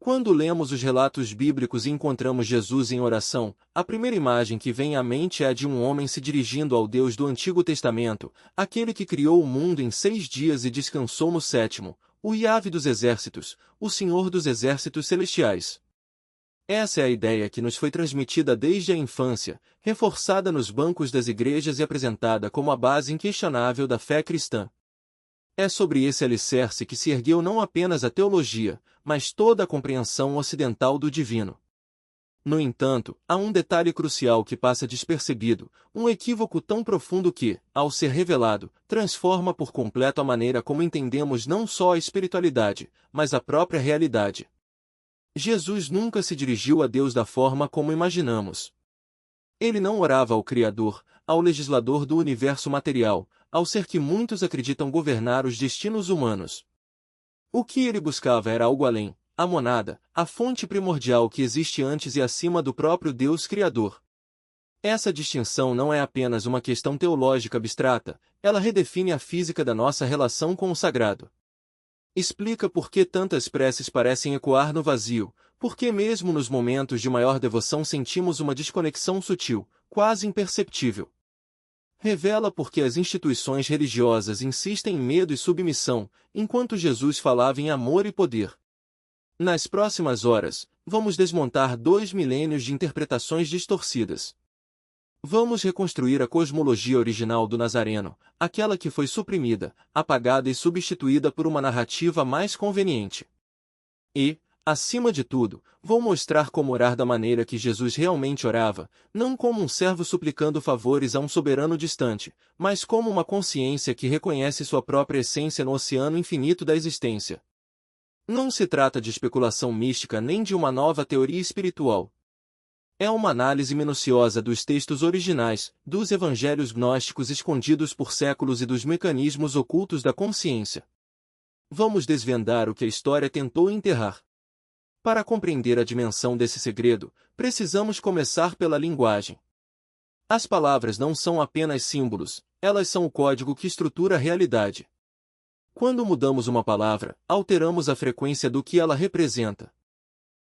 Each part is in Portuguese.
Quando lemos os relatos bíblicos e encontramos Jesus em oração, a primeira imagem que vem à mente é a de um homem se dirigindo ao Deus do Antigo Testamento, aquele que criou o mundo em 6 dias e descansou no sétimo, o Yahvé dos exércitos, o Senhor dos exércitos celestiais. Essa é a ideia que nos foi transmitida desde a infância, reforçada nos bancos das igrejas e apresentada como a base inquestionável da fé cristã. É sobre esse alicerce que se ergueu não apenas a teologia, mas toda a compreensão ocidental do divino. No entanto, há um detalhe crucial que passa despercebido, um equívoco tão profundo que, ao ser revelado, transforma por completo a maneira como entendemos não só a espiritualidade, mas a própria realidade. Jesus nunca se dirigiu a Deus da forma como imaginamos. Ele não orava ao Criador, ao legislador do universo material, ao ser que muitos acreditam governar os destinos humanos. O que ele buscava era algo além, a monada, a fonte primordial que existe antes e acima do próprio Deus Criador. Essa distinção não é apenas uma questão teológica abstrata, ela redefine a física da nossa relação com o sagrado. Explica por que tantas preces parecem ecoar no vazio, por que mesmo nos momentos de maior devoção sentimos uma desconexão sutil, quase imperceptível. Revela por que as instituições religiosas insistem em medo e submissão, enquanto Jesus falava em amor e poder. Nas próximas horas, vamos desmontar 2 milênios de interpretações distorcidas. Vamos reconstruir a cosmologia original do Nazareno, aquela que foi suprimida, apagada e substituída por uma narrativa mais conveniente. E, acima de tudo, vou mostrar como orar da maneira que Jesus realmente orava, não como um servo suplicando favores a um soberano distante, mas como uma consciência que reconhece sua própria essência no oceano infinito da existência. Não se trata de especulação mística nem de uma nova teoria espiritual. É uma análise minuciosa dos textos originais, dos evangelhos gnósticos escondidos por séculos e dos mecanismos ocultos da consciência. Vamos desvendar o que a história tentou enterrar. Para compreender a dimensão desse segredo, precisamos começar pela linguagem. As palavras não são apenas símbolos, elas são o código que estrutura a realidade. Quando mudamos uma palavra, alteramos a frequência do que ela representa.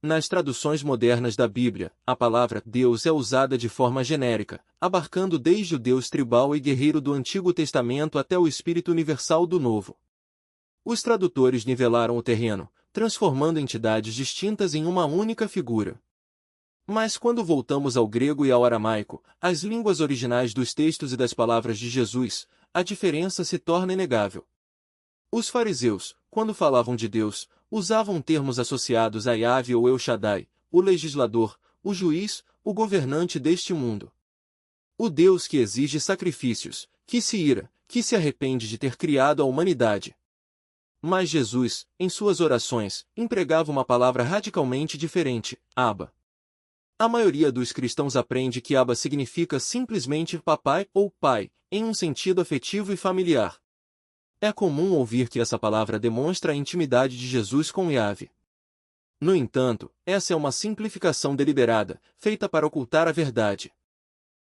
Nas traduções modernas da Bíblia, a palavra Deus é usada de forma genérica, abarcando desde o Deus tribal e guerreiro do Antigo Testamento até o Espírito Universal do Novo. Os tradutores nivelaram o terreno, transformando entidades distintas em uma única figura. Mas quando voltamos ao grego e ao aramaico, as línguas originais dos textos e das palavras de Jesus, a diferença se torna inegável. Os fariseus, quando falavam de Deus, usavam termos associados a Yahvé ou El Shaddai, o legislador, o juiz, o governante deste mundo. O Deus que exige sacrifícios, que se ira, que se arrepende de ter criado a humanidade. Mas Jesus, em suas orações, empregava uma palavra radicalmente diferente, Abba. A maioria dos cristãos aprende que Abba significa simplesmente papai ou pai, em um sentido afetivo e familiar. É comum ouvir que essa palavra demonstra a intimidade de Jesus com Yahvé. No entanto, essa é uma simplificação deliberada, feita para ocultar a verdade.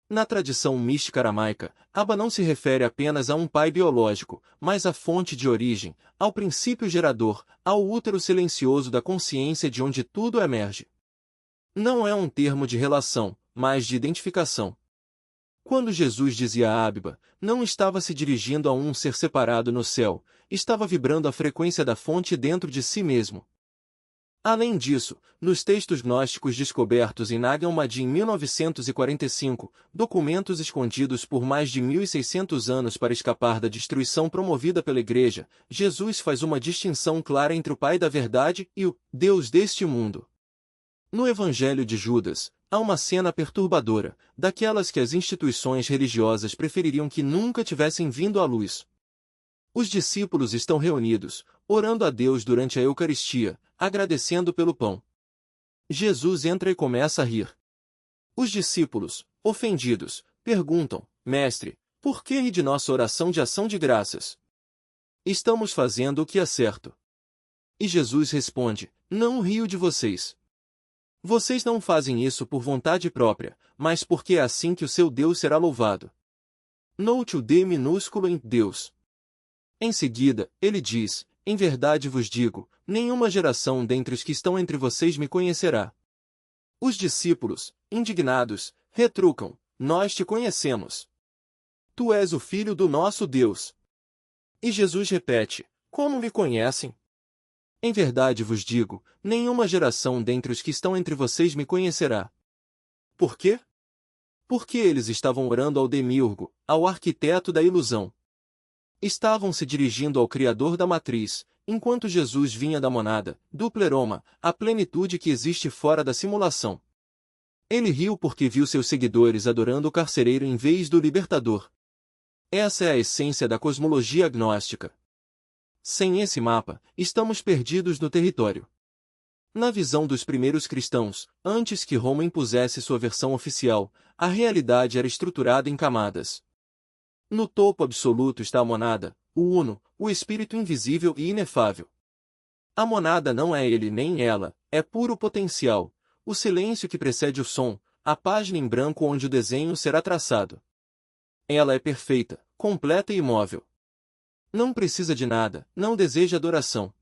Na tradição mística aramaica, Abba não se refere apenas a um pai biológico, mas à fonte de origem, ao princípio gerador, ao útero silencioso da consciência de onde tudo emerge. Não é um termo de relação, mas de identificação. Quando Jesus dizia Abba, não estava se dirigindo a um ser separado no céu, estava vibrando a frequência da fonte dentro de si mesmo. Além disso, nos textos gnósticos descobertos em Nag Hammadi em 1945, documentos escondidos por mais de 1.600 anos para escapar da destruição promovida pela Igreja, Jesus faz uma distinção clara entre o Pai da Verdade e o Deus deste mundo. No Evangelho de Judas, há uma cena perturbadora, daquelas que as instituições religiosas prefeririam que nunca tivessem vindo à luz. Os discípulos estão reunidos, orando a Deus durante a Eucaristia, agradecendo pelo pão. Jesus entra e começa a rir. Os discípulos, ofendidos, perguntam, Mestre, por que ri de nossa oração de ação de graças? Estamos fazendo o que é certo. E Jesus responde, não rio de vocês. Vocês não fazem isso por vontade própria, mas porque é assim que o seu Deus será louvado. Note o D minúsculo em Deus. Em seguida, ele diz, em verdade vos digo, nenhuma geração dentre os que estão entre vocês me conhecerá. Os discípulos, indignados, retrucam: Nós te conhecemos. Tu és o Filho do nosso Deus. E Jesus repete: Como me conhecem? Em verdade vos digo, nenhuma geração dentre os que estão entre vocês me conhecerá. Por quê? Porque eles estavam orando ao demiurgo, ao arquiteto da ilusão. Estavam se dirigindo ao Criador da matriz, enquanto Jesus vinha da monada, do pleroma, a plenitude que existe fora da simulação. Ele riu porque viu seus seguidores adorando o carcereiro em vez do libertador. Essa é a essência da cosmologia agnóstica. Sem esse mapa, estamos perdidos no território. Na visão dos primeiros cristãos, antes que Roma impusesse sua versão oficial, a realidade era estruturada em camadas. No topo absoluto está a monada, o uno, o espírito invisível e inefável. A monada não é ele nem ela, é puro potencial, o silêncio que precede o som, a página em branco onde o desenho será traçado. Ela é perfeita, completa e imóvel. Não precisa de nada, não deseja adoração.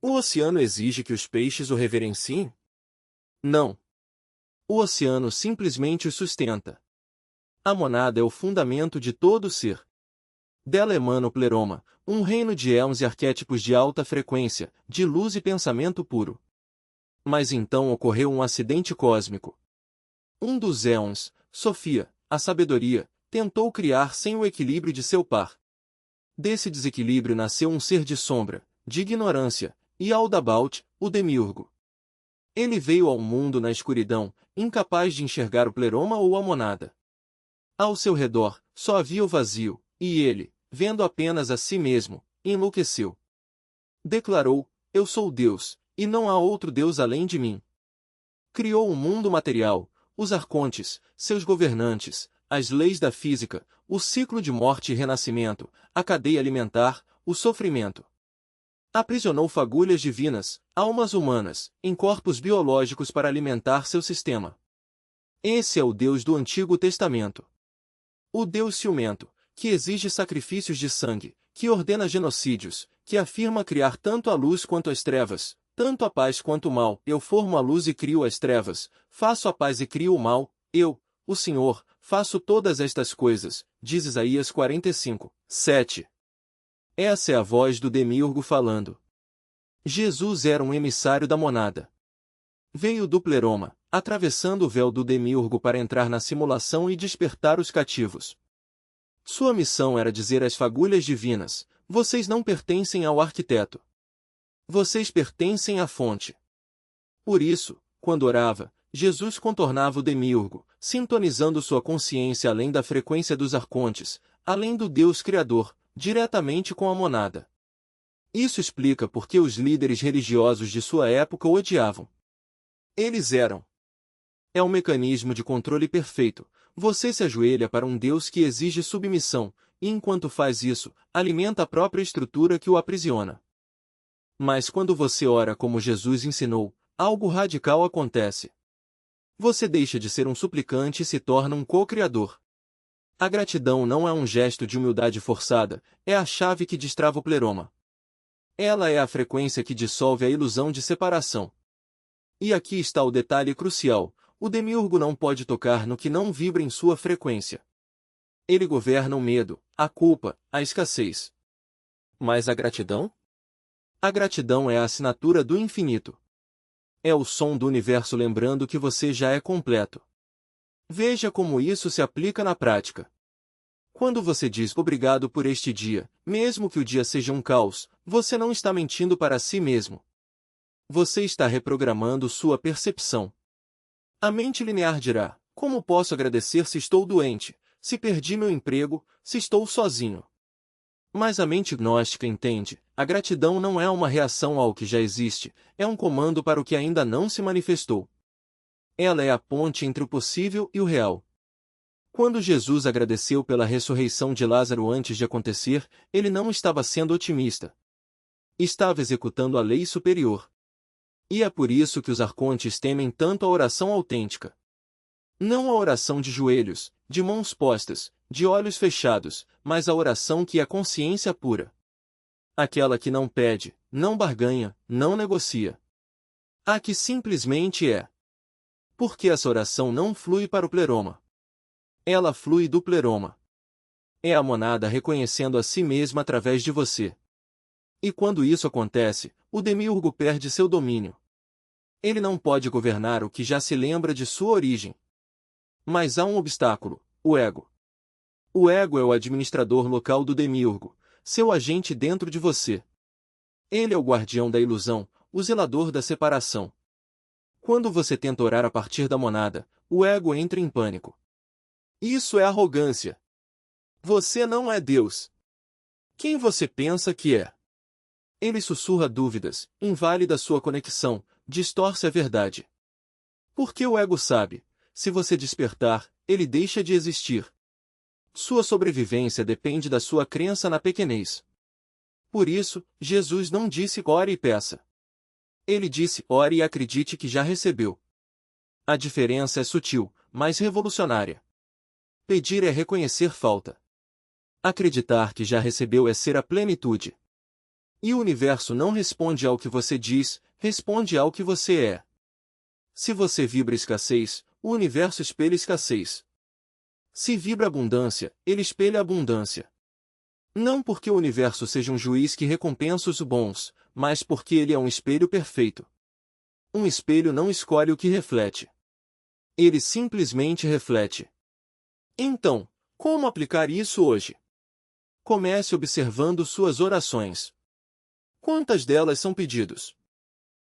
O oceano exige que os peixes o reverenciem? Não. O oceano simplesmente os sustenta. A monada é o fundamento de todo o ser. Dela emana o pleroma, um reino de éons e arquétipos de alta frequência, de luz e pensamento puro. Mas então ocorreu um acidente cósmico. Um dos éons, Sofia, a sabedoria, tentou criar sem o equilíbrio de seu par. Desse desequilíbrio nasceu um ser de sombra, de ignorância, e Aldabaoth, o demiurgo. Ele veio ao mundo na escuridão, incapaz de enxergar o pleroma ou a monada. Ao seu redor, só havia o vazio, e ele, vendo apenas a si mesmo, enlouqueceu. Declarou: Eu sou Deus, e não há outro Deus além de mim. Criou o mundo material, os arcontes, seus governantes, as leis da física, o ciclo de morte e renascimento, a cadeia alimentar, o sofrimento. Aprisionou fagulhas divinas, almas humanas, em corpos biológicos para alimentar seu sistema. Esse é o Deus do Antigo Testamento. O Deus ciumento, que exige sacrifícios de sangue, que ordena genocídios, que afirma criar tanto a luz quanto as trevas, tanto a paz quanto o mal. Eu formo a luz e crio as trevas, faço a paz e crio o mal, eu, o Senhor, faço todas estas coisas, diz Isaías 45, 7. Essa é a voz do demiurgo falando. Jesus era um emissário da monada. Veio do pleroma, atravessando o véu do demiurgo para entrar na simulação e despertar os cativos. Sua missão era dizer às fagulhas divinas: vocês não pertencem ao arquiteto. Vocês pertencem à fonte. Por isso, quando orava, Jesus contornava o demiurgo, sintonizando sua consciência além da frequência dos arcontes, além do Deus Criador, diretamente com a monada. Isso explica por que os líderes religiosos de sua época o odiavam. Eles eram. É um mecanismo de controle perfeito. Você se ajoelha para um Deus que exige submissão, e enquanto faz isso, alimenta a própria estrutura que o aprisiona. Mas quando você ora como Jesus ensinou, algo radical acontece. Você deixa de ser um suplicante e se torna um co-criador. A gratidão não é um gesto de humildade forçada, é a chave que destrava o pleroma. Ela é a frequência que dissolve a ilusão de separação. E aqui está o detalhe crucial: o demiurgo não pode tocar no que não vibra em sua frequência. Ele governa o medo, a culpa, a escassez. Mas a gratidão? A gratidão é a assinatura do infinito. É o som do universo lembrando que você já é completo. Veja como isso se aplica na prática. Quando você diz obrigado por este dia, mesmo que o dia seja um caos, você não está mentindo para si mesmo. Você está reprogramando sua percepção. A mente linear dirá: como posso agradecer se estou doente, se perdi meu emprego, se estou sozinho? Mas a mente gnóstica entende: a gratidão não é uma reação ao que já existe, é um comando para o que ainda não se manifestou. Ela é a ponte entre o possível e o real. Quando Jesus agradeceu pela ressurreição de Lázaro antes de acontecer, ele não estava sendo otimista. Estava executando a lei superior. E é por isso que os arcontes temem tanto a oração autêntica. Não a oração de joelhos, de mãos postas, de olhos fechados, mas a oração que é consciência pura. Aquela que não pede, não barganha, não negocia. A que simplesmente é. Porque essa oração não flui para o pleroma. Ela flui do pleroma. É a monada reconhecendo a si mesma através de você. E quando isso acontece, o demiurgo perde seu domínio. Ele não pode governar o que já se lembra de sua origem. Mas há um obstáculo, o ego. O ego é o administrador local do demiurgo, seu agente dentro de você. Ele é o guardião da ilusão, o zelador da separação. Quando você tenta orar a partir da monada, o ego entra em pânico. Isso é arrogância. Você não é Deus. Quem você pensa que é? Ele sussurra dúvidas, inválida sua conexão, distorce a verdade. Porque o ego sabe, se você despertar, ele deixa de existir. Sua sobrevivência depende da sua crença na pequenez. Por isso, Jesus não disse ore e peça. Ele disse ore e acredite que já recebeu. A diferença é sutil, mas revolucionária. Pedir é reconhecer falta. Acreditar que já recebeu é ser a plenitude. E o universo não responde ao que você diz, responde ao que você é. Se você vibra escassez, o universo espelha escassez. Se vibra abundância, ele espelha abundância. Não porque o universo seja um juiz que recompensa os bons, mas porque ele é um espelho perfeito. Um espelho não escolhe o que reflete. Ele simplesmente reflete. Então, como aplicar isso hoje? Comece observando suas orações. Quantas delas são pedidos?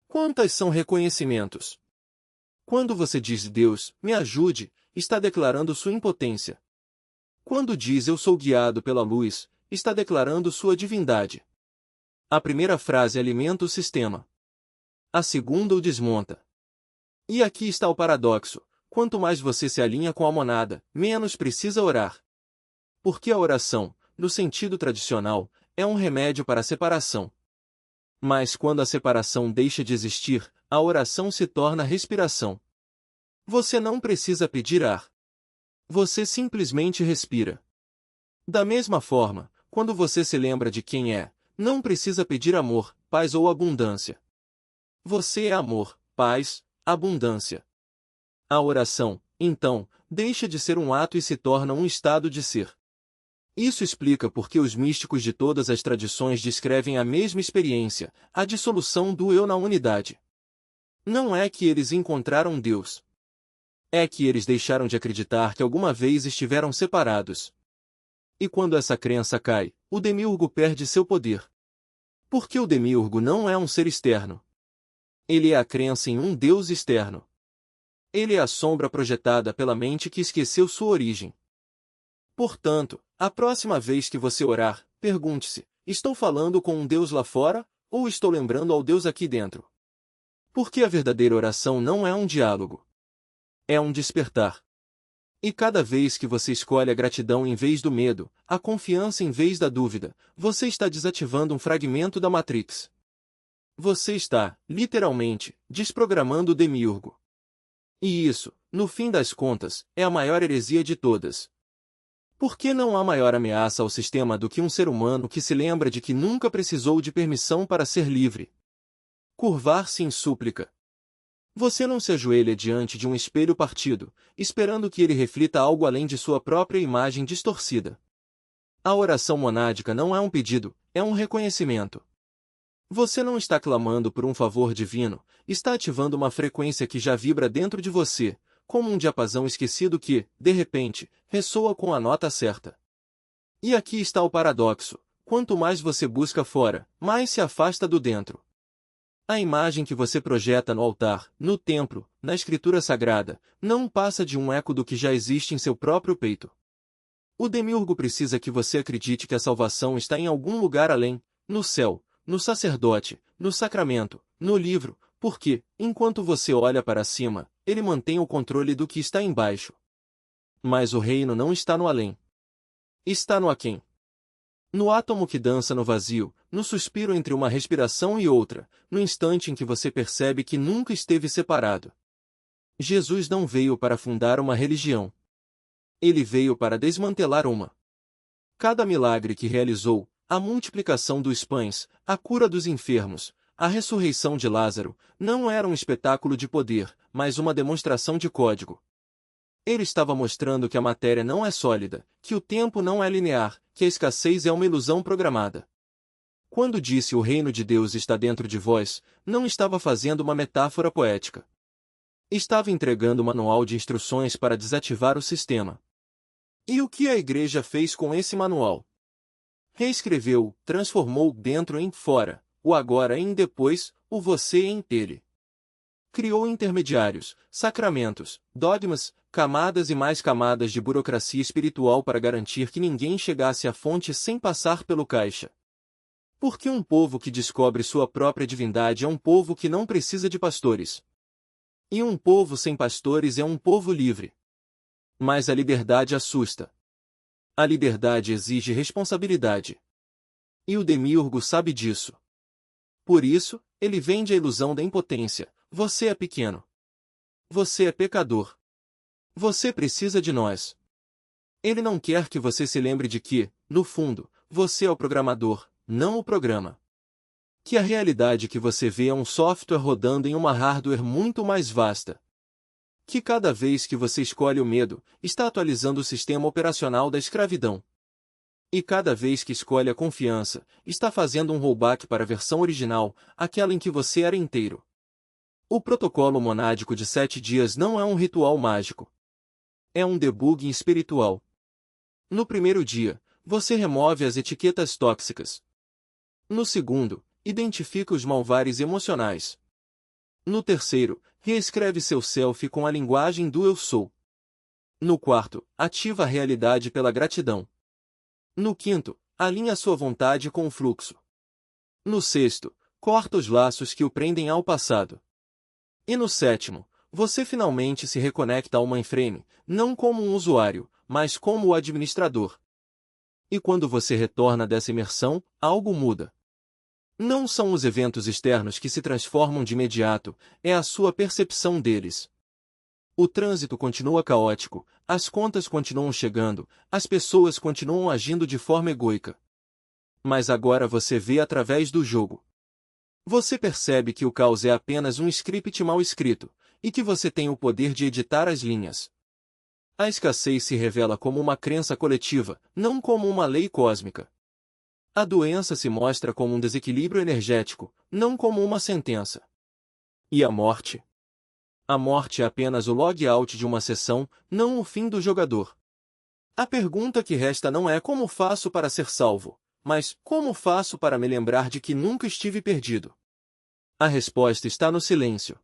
Quantas são reconhecimentos? Quando você diz Deus, me ajude, está declarando sua impotência. Quando diz eu sou guiado pela luz, está declarando sua divindade. A primeira frase alimenta o sistema. A segunda o desmonta. E aqui está o paradoxo: quanto mais você se alinha com a monada, menos precisa orar. Porque a oração, no sentido tradicional, é um remédio para a separação. Mas quando a separação deixa de existir, a oração se torna respiração. Você não precisa pedir ar. Você simplesmente respira. Da mesma forma, quando você se lembra de quem é, não precisa pedir amor, paz ou abundância. Você é amor, paz, abundância. A oração, então, deixa de ser um ato e se torna um estado de ser. Isso explica por que os místicos de todas as tradições descrevem a mesma experiência, a dissolução do eu na unidade. Não é que eles encontraram Deus. É que eles deixaram de acreditar que alguma vez estiveram separados. E quando essa crença cai, o demiurgo perde seu poder. Porque o demiurgo não é um ser externo. Ele é a crença em um Deus externo. Ele é a sombra projetada pela mente que esqueceu sua origem. Portanto, a próxima vez que você orar, pergunte-se: estou falando com um Deus lá fora, ou estou lembrando ao Deus aqui dentro? Porque a verdadeira oração não é um diálogo. É um despertar. E cada vez que você escolhe a gratidão em vez do medo, a confiança em vez da dúvida, você está desativando um fragmento da Matrix. Você está, literalmente, desprogramando o demiurgo. E isso, no fim das contas, é a maior heresia de todas. Porque não há maior ameaça ao sistema do que um ser humano que se lembra de que nunca precisou de permissão para ser livre. Curvar-se em súplica. Você não se ajoelha diante de um espelho partido, esperando que ele reflita algo além de sua própria imagem distorcida. A oração monádica não é um pedido, é um reconhecimento. Você não está clamando por um favor divino, está ativando uma frequência que já vibra dentro de você, como um diapasão esquecido que, de repente, ressoa com a nota certa. E aqui está o paradoxo: quanto mais você busca fora, mais se afasta do dentro. A imagem que você projeta no altar, no templo, na escritura sagrada, não passa de um eco do que já existe em seu próprio peito. O demiurgo precisa que você acredite que a salvação está em algum lugar além, no céu, no sacerdote, no sacramento, no livro, porque, enquanto você olha para cima, ele mantém o controle do que está embaixo. Mas o reino não está no além. Está no aquém. No átomo que dança no vazio, no suspiro entre uma respiração e outra, no instante em que você percebe que nunca esteve separado. Jesus não veio para fundar uma religião. Ele veio para desmantelar uma. Cada milagre que realizou, a multiplicação dos pães, a cura dos enfermos, a ressurreição de Lázaro, não era um espetáculo de poder, mas uma demonstração de código. Ele estava mostrando que a matéria não é sólida, que o tempo não é linear, que a escassez é uma ilusão programada. Quando disse o reino de Deus está dentro de vós, não estava fazendo uma metáfora poética. Estava entregando um manual de instruções para desativar o sistema. E o que a igreja fez com esse manual? Reescreveu, transformou dentro em fora, o agora em depois, o você em ele. Criou intermediários, sacramentos, dogmas, camadas e mais camadas de burocracia espiritual para garantir que ninguém chegasse à fonte sem passar pelo caixa. Porque um povo que descobre sua própria divindade é um povo que não precisa de pastores. E um povo sem pastores é um povo livre. Mas a liberdade assusta. A liberdade exige responsabilidade. E o demiurgo sabe disso. Por isso, ele vende a ilusão da impotência. Você é pequeno. Você é pecador. Você precisa de nós. Ele não quer que você se lembre de que, no fundo, você é o programador, não o programa. Que a realidade que você vê é um software rodando em uma hardware muito mais vasta. Que cada vez que você escolhe o medo, está atualizando o sistema operacional da escravidão. E cada vez que escolhe a confiança, está fazendo um rollback para a versão original, aquela em que você era inteiro. O protocolo monádico de 7 dias não é um ritual mágico. É um debugging espiritual. No primeiro dia, você remove as etiquetas tóxicas. No segundo, identifica os malvares emocionais. No terceiro, reescreve seu selfie com a linguagem do eu sou. No quarto, ativa a realidade pela gratidão. No quinto, alinha sua vontade com o fluxo. No sexto, corta os laços que o prendem ao passado. E no sétimo, você finalmente se reconecta ao mainframe, não como um usuário, mas como o administrador. E quando você retorna dessa imersão, algo muda. Não são os eventos externos que se transformam de imediato, é a sua percepção deles. O trânsito continua caótico, as contas continuam chegando, as pessoas continuam agindo de forma egóica. Mas agora você vê através do jogo. Você percebe que o caos é apenas um script mal escrito, e que você tem o poder de editar as linhas. A escassez se revela como uma crença coletiva, não como uma lei cósmica. A doença se mostra como um desequilíbrio energético, não como uma sentença. E a morte? A morte é apenas o log-out de uma sessão, não o fim do jogador. A pergunta que resta não é como faço para ser salvo, mas como faço para me lembrar de que nunca estive perdido. A resposta está no silêncio.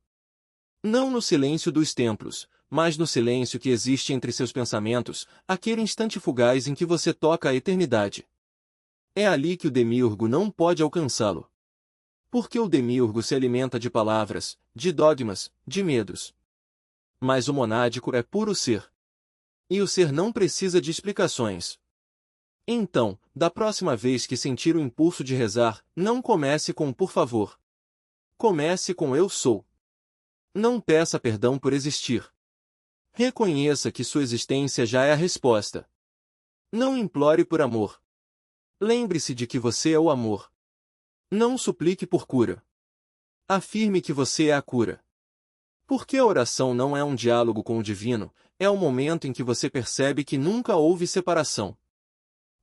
Não no silêncio dos templos, mas no silêncio que existe entre seus pensamentos, aquele instante fugaz em que você toca a eternidade. É ali que o demiurgo não pode alcançá-lo. Porque o demiurgo se alimenta de palavras, de dogmas, de medos. Mas o monádico é puro ser. E o ser não precisa de explicações. Então, da próxima vez que sentir o impulso de rezar, não comece com por favor. Comece com eu sou. Não peça perdão por existir. Reconheça que sua existência já é a resposta. Não implore por amor. Lembre-se de que você é o amor. Não suplique por cura. Afirme que você é a cura. Porque a oração não é um diálogo com o divino, é o momento em que você percebe que nunca houve separação.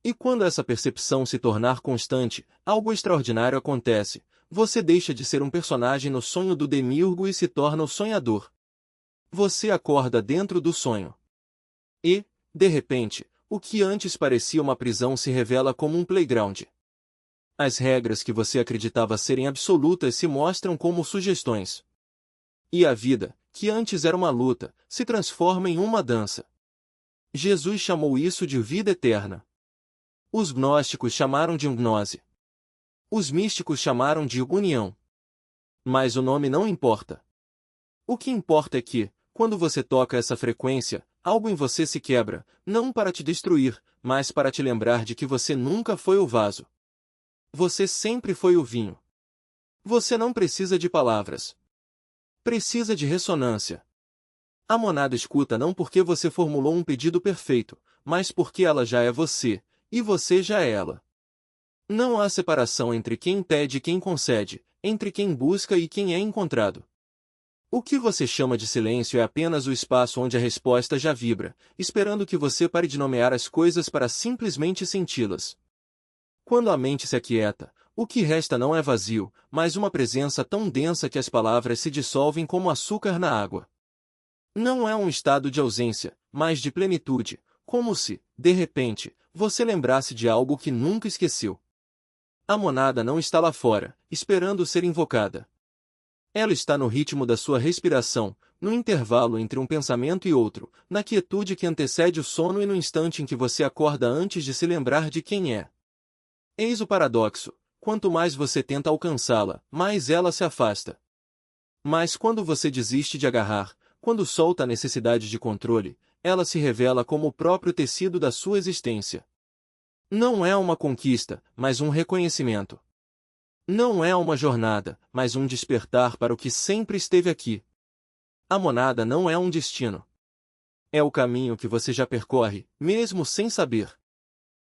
E quando essa percepção se tornar constante, algo extraordinário acontece. Você deixa de ser um personagem no sonho do demiurgo e se torna o sonhador. Você acorda dentro do sonho. E, de repente, o que antes parecia uma prisão se revela como um playground. As regras que você acreditava serem absolutas se mostram como sugestões. E a vida, que antes era uma luta, se transforma em uma dança. Jesus chamou isso de vida eterna. Os gnósticos chamaram de gnose. Os místicos chamaram de união. Mas o nome não importa. O que importa é que, quando você toca essa frequência, algo em você se quebra, não para te destruir, mas para te lembrar de que você nunca foi o vaso. Você sempre foi o vinho. Você não precisa de palavras. Precisa de ressonância. A monada escuta não porque você formulou um pedido perfeito, mas porque ela já é você, e você já é ela. Não há separação entre quem pede e quem concede, entre quem busca e quem é encontrado. O que você chama de silêncio é apenas o espaço onde a resposta já vibra, esperando que você pare de nomear as coisas para simplesmente senti-las. Quando a mente se aquieta, o que resta não é vazio, mas uma presença tão densa que as palavras se dissolvem como açúcar na água. Não é um estado de ausência, mas de plenitude, como se, de repente, você lembrasse de algo que nunca esqueceu. A monada não está lá fora, esperando ser invocada. Ela está no ritmo da sua respiração, no intervalo entre um pensamento e outro, na quietude que antecede o sono e no instante em que você acorda antes de se lembrar de quem é. Eis o paradoxo: quanto mais você tenta alcançá-la, mais ela se afasta. Mas quando você desiste de agarrar, quando solta a necessidade de controle, ela se revela como o próprio tecido da sua existência. Não é uma conquista, mas um reconhecimento. Não é uma jornada, mas um despertar para o que sempre esteve aqui. A monada não é um destino. É o caminho que você já percorre, mesmo sem saber.